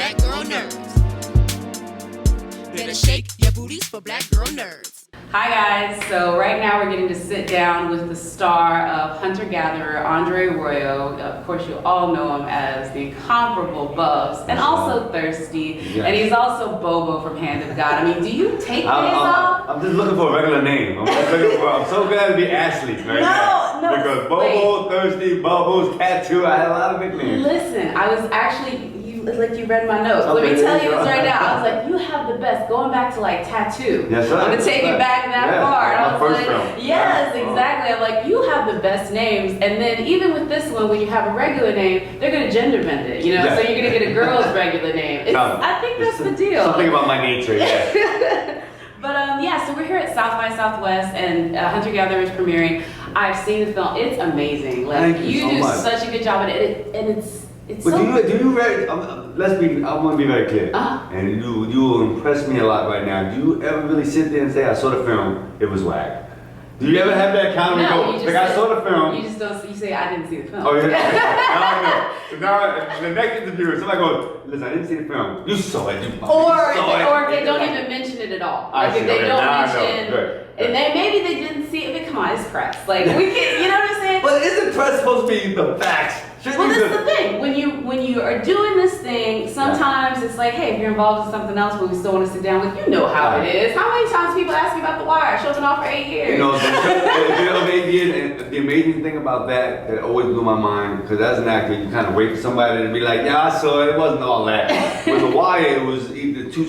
black girl nerds. Better shake your booties for black girl nerds. Hi guys, so right now we're getting to sit down with the star of Hunter-Gatherer, Andre Royo. Of course you all know him as the incomparable Bubs, and also Thirsty, yes. And he's also Bobo from Hand of God. I mean, do you take days off? I'm just looking for a regular name. I'm so glad to be Ashley right now. No, because Bobo, Thirsty, Bubbles, Cat 2, I had a lot of nicknames. Listen, I was actually, it's like you read my notes. Okay, let me tell you this right now. I was like, you have the best. Going back to like Tattoo. Yes, sir. I'm gonna take it back that far. My I was first like, film. yes, exactly. I'm like, you have the best names. And then even with this one, when you have a regular name, they're gonna gender bend it. You know, so you're gonna get a girl's regular name. I think that's the deal. Something about my nature, yeah. But yeah, so we're here at South by Southwest, and Hunter-Gatherer is premiering. I've seen the film. It's amazing. Like Thank you so do much. such a good job at it, and it's. But do you very, I want to be very clear, and you will impress me a lot right now. Do you ever really sit there and say, I saw the film, it was whack? Do you ever have that kind of like I saw the film. You just don't, you say, I didn't see the film. Oh yeah, no. So now the next interview, somebody goes, listen, I didn't see the film. You saw it. Or they don't even mention it at all. Like if they don't mention, and maybe they didn't see it, but come on, it's press. Like we can, you know what I'm saying? But isn't press supposed to be the facts? Well, this is the thing. When you are doing this thing, sometimes it's like, hey, if you're involved in something else, but we still want to sit down with you, know how it is. How many times people ask me about The Wire? Show's been off for 8 years. You know, the amazing thing about that always blew my mind, because as an actor, you kind of wait for somebody to be like, yeah, I saw it. It wasn't all that. With The Wire, it was two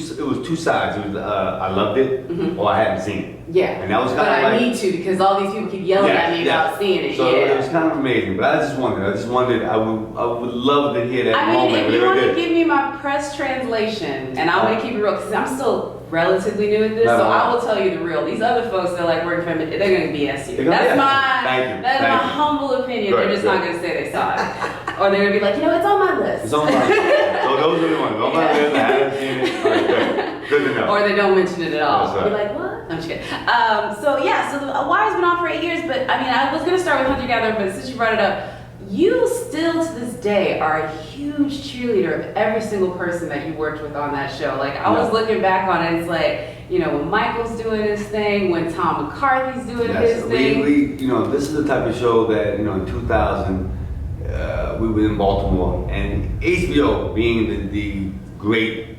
sides. It was I loved it or I hadn't seen it. Yeah, and that was kind but of like, I need to, because all these people keep yelling at me about seeing it. So it was kind of amazing. But I just wondered. I would love to hear that moment. I mean, if you want to give me my press translation, and I'm going to keep it real, because I'm still relatively new at this, so I will tell you the real. These other folks that like working for me, they're going to BS you. That's my humble opinion. They're just not going to say they saw it. Or they're going to be like, you know, it's on my list. It's on my list. So those are the ones. On my list, I haven't seen it. Right, good to know. Or they don't mention it at all. That's right. You're like, what? I'm just kidding. So The Wire's been on for 8 years, but I mean, I was going to start with Hunter-Gatherer, but since you brought it up, you still to this day are a huge cheerleader of every single person that you worked with on that show. Like I was looking back on it, it's like, you know, when Michael's doing his thing, when Tom McCarthy's doing his thing. You know, this is the type of show that, you know, in 2000, we were in Baltimore, and HBO being the great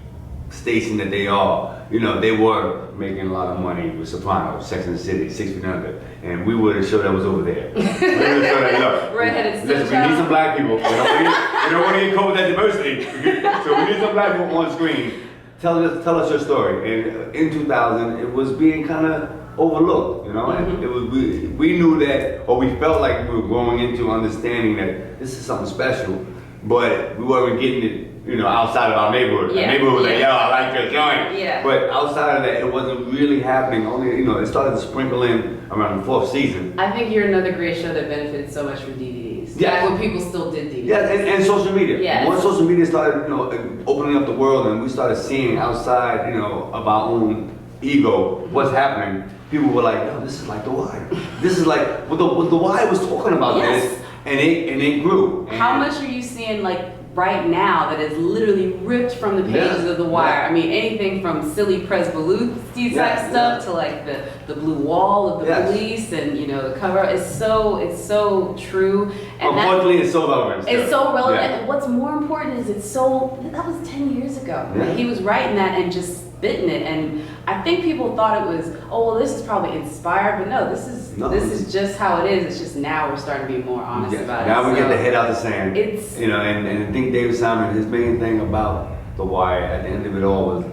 station that they are, you know, they were making a lot of money with Sopranos, Sex and the City, 6 Feet Under, and we were the show that was over there. We were the show that, look, redheaded listen, we need some black people. We don't want to get caught with that diversity, so we need some black people on screen. Tell us your story. And in 2000, it was being kind of overlooked, you know, and it was we knew that, or we felt like we were growing into understanding that this is something special, but we weren't getting it, you know, outside of our neighborhood. The neighborhood was like, yo, I like your joint. Yeah. But outside of that, it wasn't really happening. Only, you know, it started to sprinkle in around the 4th season. I think you're another great show that benefited so much from DVDs. Yeah. Back when people still did DVDs. Yeah, and social media. Yes. Once social media started, you know, opening up the world, and we started seeing outside, you know, of our own ego, what's happening, people were like, yo, this is like The Wire. This is like, The Wire was talking about this, and it grew. And how much are you seeing, like, right now that is literally ripped from the pages of The Wire? I mean, anything from silly Presbeluti type stuff to like the blue wall of the police, and you know, the cover is so true. And unfortunately, it's so relevant. It's so relevant. And what's more important is that was 10 years ago. Yeah. He was writing that and just spitting it, and I think people thought it was, oh well, this is probably inspired, but no, this is just how it is. It's just now we're starting to be more honest about it. Now we get the head out the sand. It's, you know, and I think David Simon, his main thing about The Wire at the end of it all was,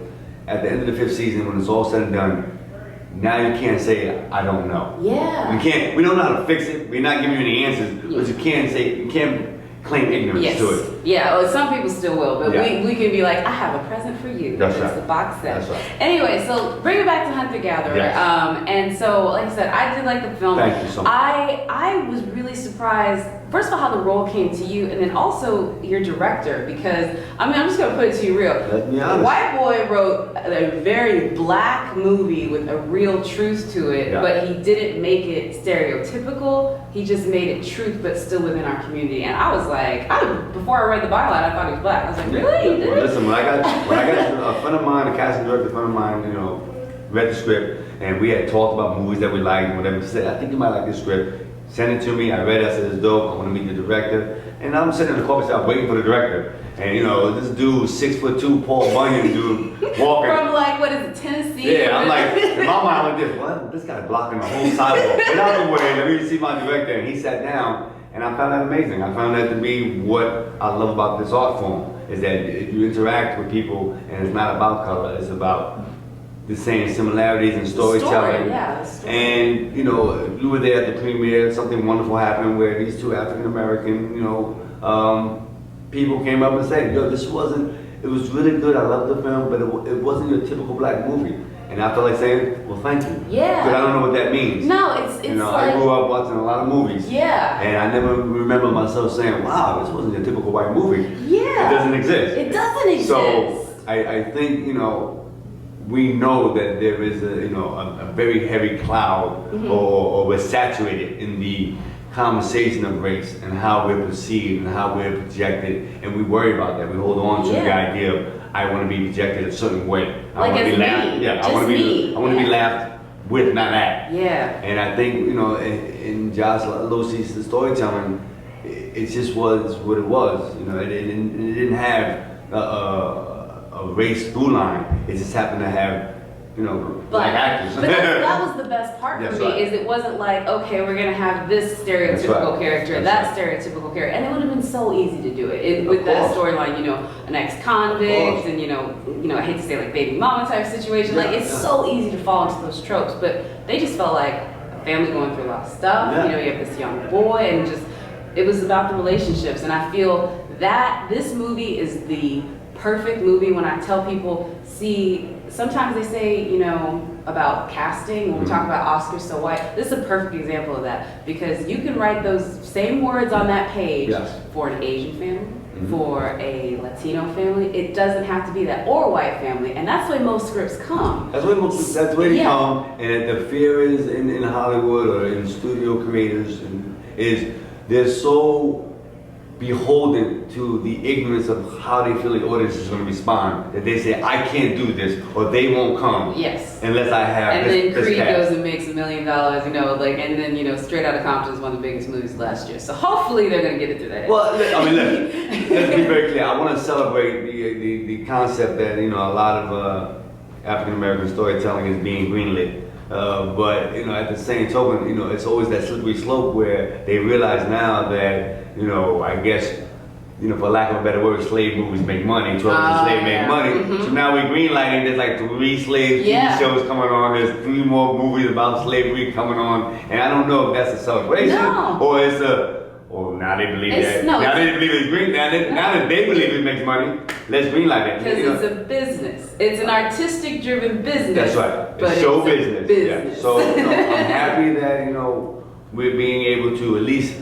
at the end of the 5th season, when it's all said and done, now you can't say, I don't know. Yeah. We don't know how to fix it. We're not giving you any answers, but you can't claim ignorance to it. Yeah, well, some people still will, but we can be like, I have a present for you. That's it's right. the box set. That's right. Anyway, so bring it back to Hunter-Gatherer. Yes. And so, like I said, I did like the film. Thank you so much. I was really surprised, first of all, how the role came to you, and then also your director, because, I mean, I'm just going to put it to you real. Let me honest. White Boy wrote a very black movie with a real truth to it, but he didn't make it stereotypical, he just made it truth, but still within our community. And I was like, before I read the byline, I thought he was black. I was like, really? You did? Well, listen, when I got a friend of mine, a casting director friend of mine, you know, read the script, and we had talked about movies that we liked and whatever. He said, I think you might like this script. Send it to me. I read it. I said, it's dope. I want to meet the director. And I'm sitting in the coffee shop waiting for the director. And you know, this dude, 6'2", Paul Bunyan dude, walking. From like, what is it, Tennessee? Yeah, I'm like, in my mind, I'm like this, what? This guy's blocking the whole sidewalk. Get out the way, let me see my director. And he sat down, and I found that amazing. I found that to be what I love about this art form, is that you interact with people, and it's not about color, it's about the same similarities in storytelling. The story. And, you know, we were there at the premiere, something wonderful happened where these two African-American, you know, people came up and said, yo, this wasn't, it was really good, I loved the film, but it wasn't your typical black movie. And I felt like saying, well, thank you. Yeah. Because I don't know what that means. No, it's you know, like, I grew up watching a lot of movies. Yeah. And I never remember myself saying, wow, this wasn't your typical white movie. Yeah. It doesn't exist. It doesn't exist. So I think, you know, we know that there is a very heavy cloud, or we're saturated in the conversation of race and how we're perceived and how we're projected, and we worry about that. We hold on to the idea of I want to be projected a certain way. I want to be laughed. Yeah, I want to be laughed with, not at. Yeah. And I think, you know, in Josh Losey's storytelling, it just was what it was. You know, it didn't have a race through line. It just happened to have, you know, black actors. But that was the best part for me, is it wasn't like, okay, we're gonna have this stereotypical character, that stereotypical character, and it would have been so easy to do it with that storyline, you know, an ex-convict, and you know, I hate to say like baby mama type situation, like it's so easy to fall into those tropes, but they just felt like a family going through a lot of stuff, you know, you have this young boy, and just, it was about the relationships, and I feel that this movie is the perfect movie. When I tell people, see, sometimes they say, you know, about casting, when we talk about Oscars so white, this is a perfect example of that, because you can write those same words on that page for an Asian family, for a Latino family. It doesn't have to be that, or a white family, and that's the way most scripts come. That's the way they come, and the fear is in Hollywood or in studio creators is they're so beholden to the ignorance of how they feel the audience is going to respond, that they say, I can't do this, or they won't come unless I have this cast. And then Creed goes and makes $1 million, you know, like, and then, you know, Straight Outta Compton is one of the biggest movies last year. So hopefully they're going to get it through that. Well, I mean, let's be very clear. I want to celebrate the concept that, you know, a lot of African American storytelling is being greenlit. But, you know, at the same token, you know, it's always that slippery slope where they realize now that, you know, I guess, you know, for lack of a better word, slave movies make money, 12 Slave made money. So now we're greenlighting, there's like 3 slave TV shows coming on, there's 3 more movies about slavery coming on, and I don't know if that's a celebration, or it's or now they believe that. Now they believe it's green. Now that they believe it makes money, let's greenlight it. Because it's a business. It's an artistic-driven business. That's right. But it's show business. business. Yeah. So you know, I'm happy that, you know, we're being able to at least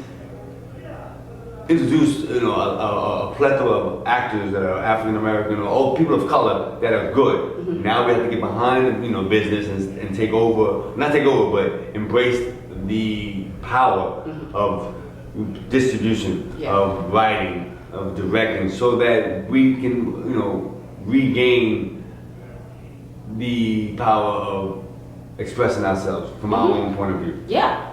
introduce, you know, a plethora of actors that are African American or people of color that are good. Now we have to get behind, you know, business and take over, not take over, but embrace the power of distribution, of writing, of directing, so that we can, you know, regain the power of expressing ourselves from our own point of view.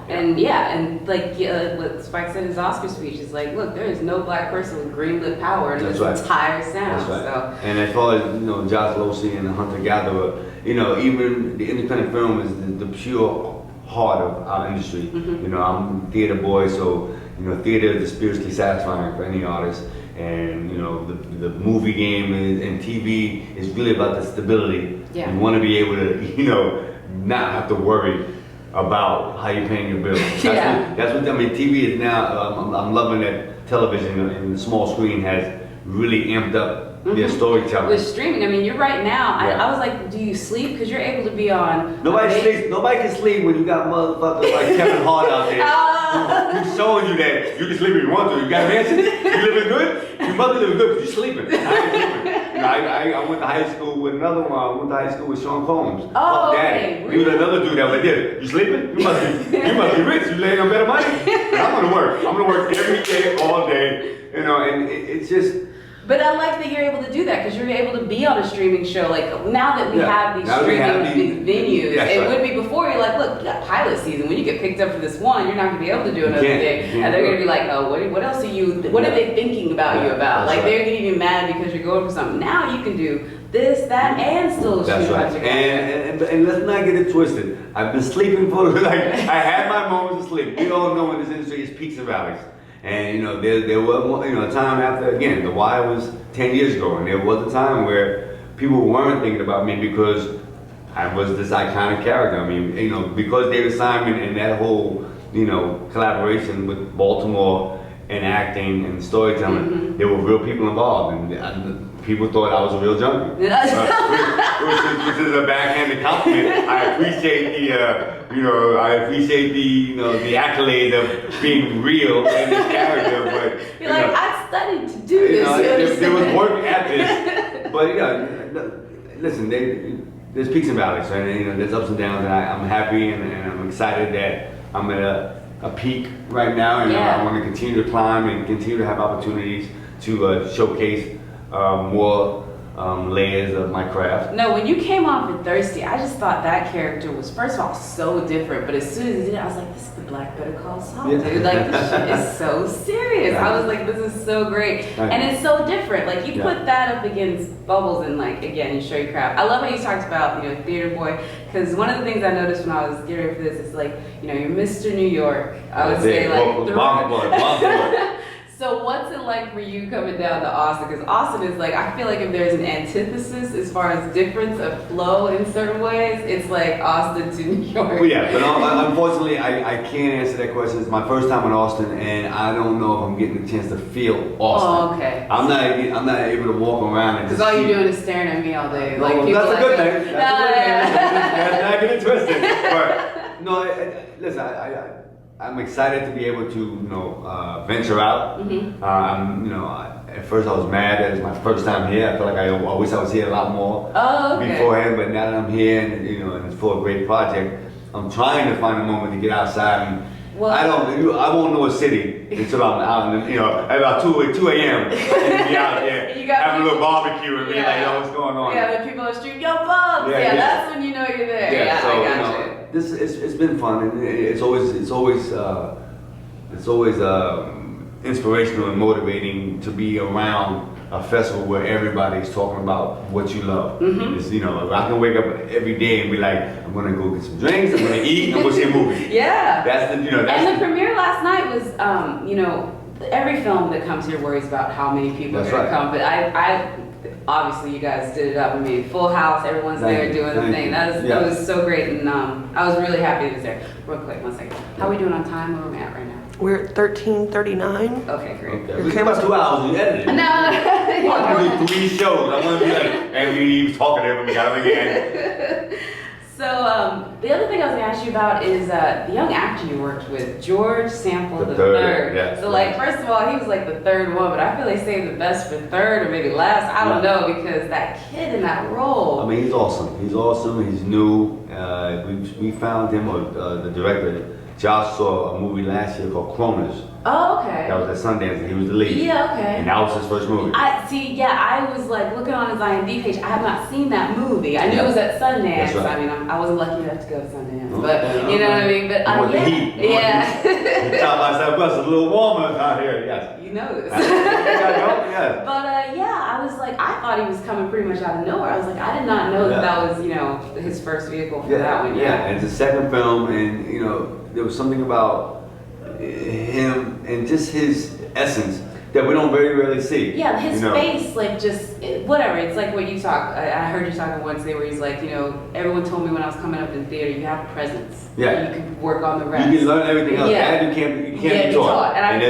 And like what Spike said in his Oscar speech is like, look, there is no black person with green-lit power in this entire sound. So. And as far as, you know, Josh Losey and the Hunter Gatherer, you know, even the independent film is the pure heart of our industry. You know, I'm a theater boy, so, you know, theater is spiritually satisfying for any artist. And, you know, the movie game and TV is really about the stability. You want to be able to, you know, not have to worry about how you're paying your bills. That's what I mean. TV is now. I'm loving that television and the small screen has really amped up their storytelling. With streaming, I mean, you're right now. I was like, do you sleep? Because you're able to be on. Nobody sleeps. Nobody can sleep when you got motherfuckers like Kevin Hart out there who's showing you that you can sleep if you want to. You got a mansion. You living good. You must be living good because you're sleeping. How you sleeping? I went to high school with another one. I went to high school with Sean Combs. Oh, Daddy. okay. He was another dude that was like, you sleeping? You must be rich. You laying on better money? And I'm gonna work. I'm gonna work every day, all day. You know, and it's just. But I like that you're able to do that because you're able to be on a streaming show. Like now that we have these streaming venues, it would be before you're like, look, you got pilot season. When you get picked up for this one, you're not gonna be able to do another day, and they're gonna be like, oh, what else are you? What are they thinking about you about? Like they're getting you mad because you're going for something. Now you can do this, that, and still shoot. That's right. And let's not get it twisted. I've been sleeping for like I had my moments of sleep. We all know in this industry it's peaks and valleys. And you know, there was a time after, again, The Wire was 10 years ago, and there was a time where people weren't thinking about me because I was this iconic character. I mean, you know, because David Simon and that whole, you know, collaboration with Baltimore and acting and storytelling, there were real people involved, and people thought I was a real junkie. Which is a backhanded compliment. I appreciate the accolade of being real in this character, but you're like, I studied to do this. There was work at this, but listen, there's peaks and valleys, and you know, there's ups and downs, and I'm happy and I'm excited that I'm at a peak right now, and I want to continue to climb and continue to have opportunities to showcase more layers of my craft. No, when you came on for Thirsty, I just thought that character was, first of all, so different. But as soon as he did it, I was like, this is the Black Better Call Saul, dude. Like, this shit is so serious. I was like, this is so great. And it's so different. Like, you put that up against Bubbles and, like, again, you show your craft. I love how you talked about, you know, Theater Boy. Because one of the things I noticed when I was getting ready for this is, like, you know, you're Mr. New York. I would say, like, Bomb boy. So what's it like for you coming down to Austin? Because Austin is like, I feel like if there's an antithesis as far as difference of flow in certain ways, it's like Austin to New York. Well, yeah, but unfortunately, I can't answer that question. It's my first time in Austin, and I don't know if I'm getting a chance to feel Austin. Oh, okay. I'm not able to walk around and just. Because all you're doing is staring at me all day. Like, that's a good thing. That's not getting twisted. But no, listen, I'm excited to be able to, you know, venture out. You know, at first I was mad that it's my first time here. I feel like I wish I was here a lot more beforehand, but now that I'm here and, you know, and it's for a great project, I'm trying to find a moment to get outside and I won't know a city until I'm out, and you know, at about 2 a.m. be out there having a little barbecue and be like, yo, what's going on? Yeah, the people on the street, yo, Bubs. That's when you know you're there. Yeah, so, I got you. It's been fun, and it's always inspirational and motivating to be around a festival where everybody's talking about what you love. It's, you know, I can wake up every day and be like, I'm gonna go get some drinks, I'm gonna eat, I'm gonna see a movie. That's the, you know, that's and the premiere last night was, you know, every film that comes here worries about how many people are gonna come, but I obviously you guys did it up. I mean, full house, everyone's there doing the thing. That was so great, and I was really happy it was there. Real quick, one second. How are we doing on time? Where are we at right now? We're at 13:39. Okay, great. Okay. It's about 2 hours. You edited it. No. I want to do 3 shows. I want to be like, and we was talking to him. We got him again. So the other thing I was going to ask you about is the young actor you worked with, George Sample the third. Yes, so like, first of all, he was like the third one, but I feel they saved the best for third or maybe last. I don't know, because that kid in that role. I mean, he's awesome. He's awesome. He's new. We found him, or the director, Josh, saw a movie last year called Croners. Oh, okay. That was at Sundance, and he was the lead. Yeah, okay. And that was his first movie. I was like looking on his IMDb page. I have not seen that movie. I knew it was at Sundance. That's right. I mean, I wasn't lucky enough to go to Sundance, but you know what I mean. But the heat. Yeah. South by Southwest is a little warmer out here. Yes. You know this. Yeah. But I was like, I thought he was coming pretty much out of nowhere. I was like, I did not know that was, you know, his first vehicle for that one. Yeah. And it's the second film, and you know, there was something about him and just his essence that we don't very rarely see. Yeah, his you know? face, like, just whatever. It's like what you talk. I heard you talking Wednesday where he's like, you know, everyone told me when I was coming up in theater, you have presence. Yeah. You can work on the rest. You can learn everything else. Yeah. And you can't be taught. And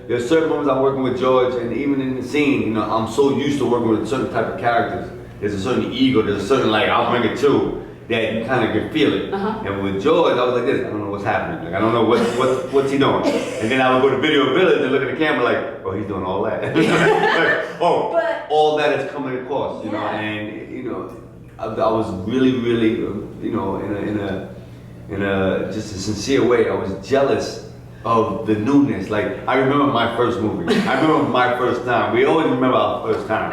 there's certain moments I'm working with George, and even in the scene, you know, I'm so used to working with certain type of characters. There's a certain ego. There's a certain, like, I'll bring it too. that you kind of can feel it. Uh-huh. And with George, I was like this, I don't know what's happening. Like, I don't know what's he doing. And then I would go to Video Village and look at the camera like, oh, he's doing all that. Like, oh, But- all that is coming across, you know. Yeah. And, you know, I was really, really, you know, in a just a sincere way, I was jealous of the newness. Like, I remember my first movie. I remember my first time. We always remember our first time.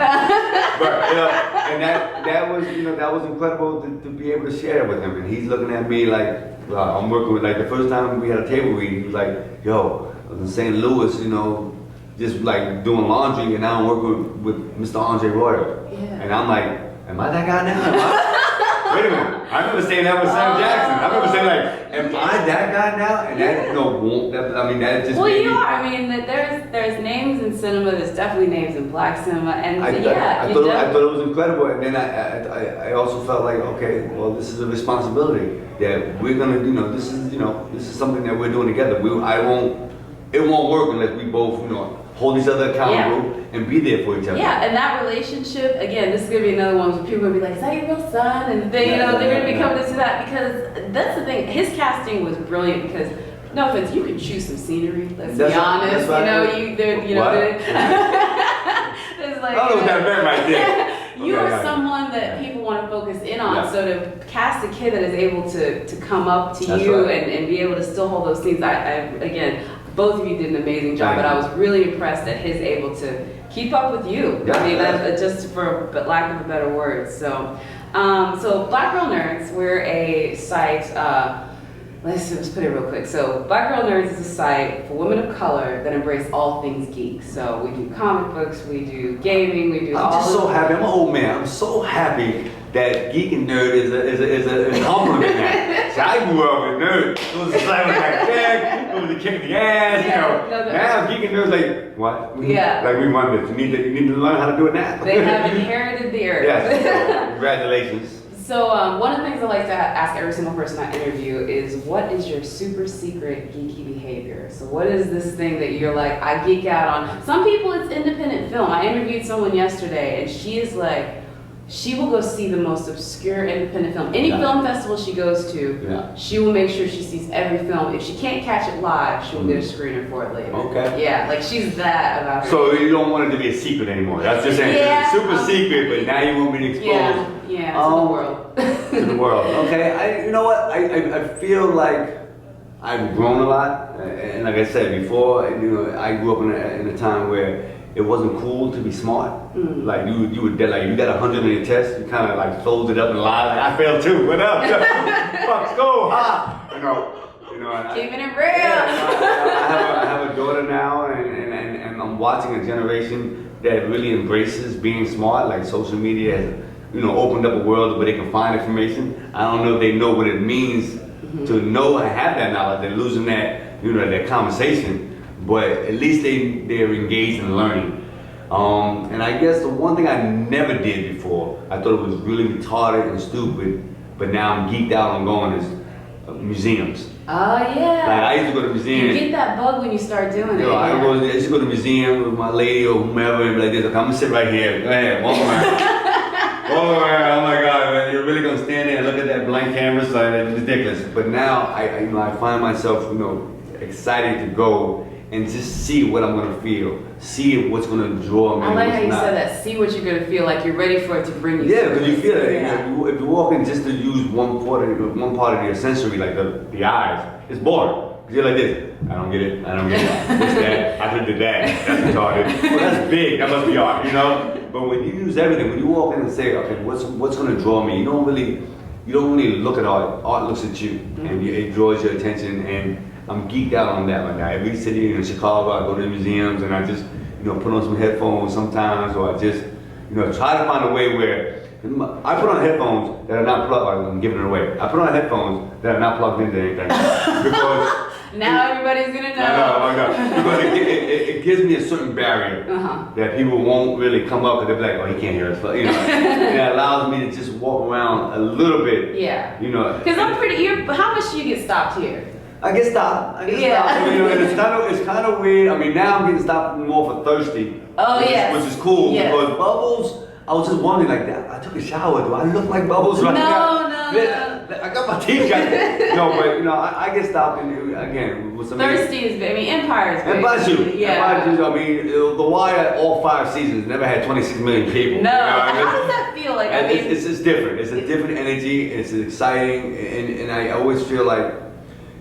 But, you know, and that was, you know, that was incredible to be able to share that with him. And he's looking at me like, I'm working with, like, the first time we had a table read, he was like, yo, I was in St. Louis, you know, just like doing laundry, and now I'm working with Mr. Andre Royo. Yeah. And I'm like, am I that guy now? Wait a minute. I remember saying that with Sam Jackson. I remember saying like, am I that guy now? And that, I mean, that just Well, made you me, are. I mean, there's names in cinema. There's definitely names in black cinema, and I yeah, thought it was incredible. And then I also felt like, okay, well, this is a responsibility that we're gonna, you know, this is something that we're doing together. It won't work unless we both, you know, hold each other accountable and be there for each other. Yeah, and that relationship, again, this is gonna be another one where people are gonna be like, is that your real son? And they, you know, they're gonna be coming into that, because that's the thing. His casting was brilliant because, no offense, you can choose some scenery. Let's be honest. Right. You know, there's like, I don't know what that meant right there. you Okay, are someone that people want to focus in on. Yeah. So to cast a kid that is able to come up to That's you right. and be able to still hold those scenes, I again, both of you did an amazing job, Thank but I you. was really impressed that he's able to keep up with you. Yeah, I mean, yeah. that's just for lack of a better word. So, so Black Girl Nerds, we're a site. Let's put it real quick. So Black Girl Nerds is a site for women of color that embrace all things geek. So we do comic books, we do gaming, we do I'm all just so of- happy. I'm an old man. I'm so happy that geek and nerd is a compliment now. See, I grew up with nerd. It was a slap on the back, it was a kick in the ass, you know. Yeah, no, Now geek and nerd's like, what? Yeah. Like we want this. You need to learn how to do it now. They have inherited the earth. Yes. So, congratulations. So one of the things I like to ask every single person I interview is, what is your super secret geeky behavior? So what is this thing that you're like, I geek out on? Some people it's independent film. I interviewed someone yesterday and she is like, she will go see the most obscure independent film. Any Yeah. film festival she goes to, Yeah. she will make sure she sees every film. If she can't catch it live, she will get a screener for it later. Okay. Yeah, like she's that about her. So you don't want it to be a secret anymore. That's just saying. Yeah, It's super secret, but now you want me to expose yeah, to the world. to the world. Okay, you know what? I feel like I've grown a lot, and like I said before, you know, I grew up in a time where it wasn't cool to be smart. Like you were dead, like you got 100 on your test, you kind of like closed it up and lied. Like, I failed too. What up? Fuck school, ha! You know. And Keeping it real. I have a daughter now, and I'm watching a generation that really embraces being smart. Like social media has, you know, opened up a world where they can find information. I don't know if they know what it means to know and have that knowledge. They're losing that, you know, that conversation. But at least they're engaged in learning. And I guess the one thing I never did before, I thought it was really retarded and stupid, but now I'm geeked out on going, is museums. Oh yeah. Like I used to go to You museums. get that bug when you start doing it. Yo, I used to go to museum with my lady or whomever and be like this, okay, I'm gonna sit right here. Go ahead, walk around. Walk around, oh my God, man, you're really gonna stand there and look at that blank canvas? Like, it's ridiculous. But now I find myself, you know, excited to go and just see what I'm gonna feel, see what's gonna draw me. I like what's how you not. said that. See what you're gonna feel like. You're ready for it to bring you. Yeah, because you feel it. Yeah. If you walk in just to use one part of your sensory, like the eyes, it's boring. Because you're like this. I don't get it. What's that? I did that. That's retarded. Well, that's big. That must be art, you know. But when you use everything, when you walk in and say, okay, what's gonna draw me? You don't really look at art. Art looks at you, and it draws your attention. And I'm geeked out on that right now. Every city in Chicago, I go to the museums and I just, you know, put on some headphones sometimes, or I just, you know, try to find a way where I put on headphones that are not plugged. I'm giving it away. I put on headphones that are not plugged into anything because Now everybody's gonna know. I know, because it gives me a certain barrier that people won't really come up because they're like, oh, he can't hear us, you know. And it allows me to just walk around a little bit. Yeah. You know. Because how much do you get stopped here? I get stopped. Yeah. I mean, you know, and it's kind of weird. I mean, now I'm getting stopped more for thirsty. Oh, yes. Which is cool Yes. because Bubbles, I was just wondering, like, I took a shower. Do I look like Bubbles right now? No. I got my teeth cut. No, but you know, I get stopped and again with some. Thirsty is, I mean, Empire's big. Empire's huge. Yeah. Empire's huge. I mean, The Wire, all 5 seasons, never had 26 million people. No, You know, how does that feel? Like, I mean, it's different. It's a different energy. It's exciting, and I always feel like,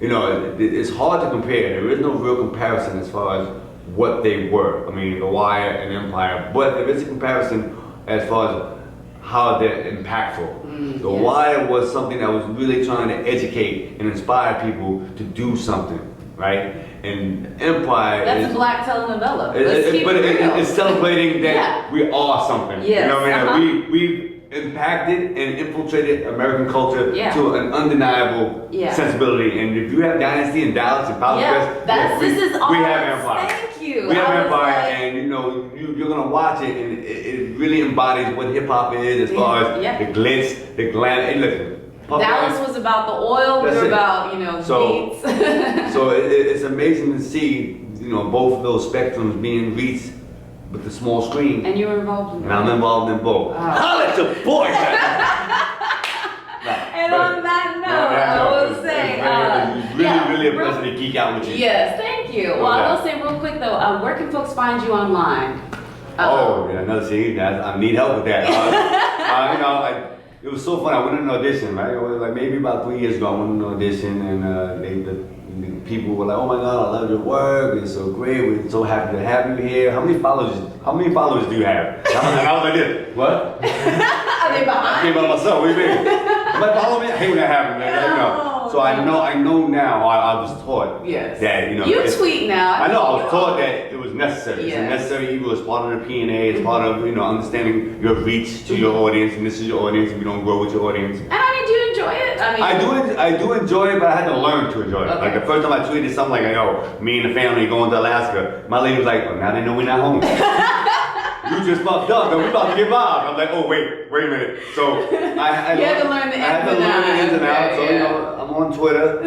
you know, it's hard to compare. There is no real comparison as far as what they were. I mean, The Wire and Empire, but there is a comparison as far as how they're impactful. The Wire was something that was really trying to educate and inspire people to do something, right? And Empire that's is a black telenovela. it's celebrating that we are something. Yes, You know what I mean? We've impacted and infiltrated American culture Yeah. to an undeniable sensibility. And if you have Dynasty in Dallas and Palace West, this is all. we have Empire. Thank you. We have I was Empire, like- and you know you're gonna watch it, and it really embodies what hip hop is as far as the glitz, the glam. Hey, listen, Puff Dallas Daddy- was about the oil. We That's were it. about, you know, So- beats. So it's amazing to see, you know, both of those spectrums being reached with the small screen. And you were involved in And I'm involved in both. Wow. Holla at your boy! And on that note, I will say, it's really a pleasure to geek out with you. Yes, thank you. Well, I will say real quick though, where can folks find you online? Oh, yeah, another scene. I need help with that. You know, it was so fun. I went in an audition, right? It was like maybe about 3 years ago. I went in an audition, and the people were like, "Oh my God, I love your work. It's so great. We're so happy to have you here. How many followers do you have?" And I was like this. What? Are they I behind? came by myself. What do you mean? I'm like, follow me. I hate when that happens. Man. You know. So I know now. I was taught Yes. that, you know. You tweet now. I know. I was taught that it was necessary. It's a Yes. necessary evil. It's part of the P&A. It's part of, you know, understanding your reach to your audience, and this is your audience. If you don't grow with your audience. And I mean, do you enjoy it? I do enjoy it, but I had to learn to enjoy it. Okay. Like the first time I tweeted something like, "Yo, me and the family going to Alaska," my lady was like, "Oh, now they know we're not home." You just fucked up, and we about to get robbed. I'm like, "Oh wait a minute." So I You had to learn the ins and outs. So you know, I'm on Twitter,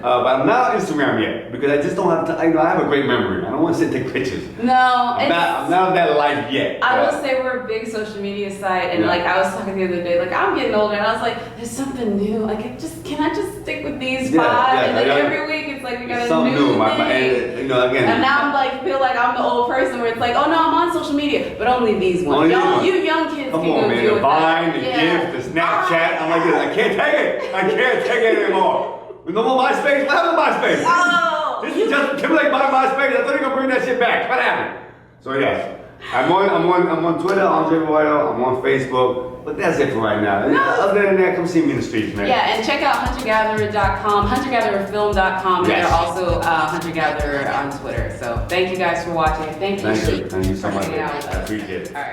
but I'm not on Instagram yet because I just don't have time. You know, I have a great memory. I don't want to sit and take pictures. No, I'm not of that life yet. I will say we're a big social media site, and like I was talking the other day, like I'm getting older, and I was like, there's something new. Like, can I just stick with these 5? And like every week, it's like we got a new thing. And, you know, again. And now I'm like, feel like I'm the old person where it's like, oh no, I'm on social media, but only these ones. Only these Y'all, ones. you young kids Come can on, go man. deal The with Vine, that. the GIF, the Snapchat. I'm like this. I can't take it. I can't take it anymore. No more MySpace. What happened to MySpace? Oh, This is just Timberlake buying MySpace. I thought you were gonna bring that shit back. What happened? So yes, I'm on Twitter, Andre Royo. I'm on Facebook. But that's it for right now. Other than that, come see me in the streets, man. yeah, and check out huntergatherer.com, huntergathererfilm.com, and Yes. they're also huntergatherer on Twitter. So thank you guys for watching. Thank you. Thank you so for much. hanging out with us. I appreciate it. All right.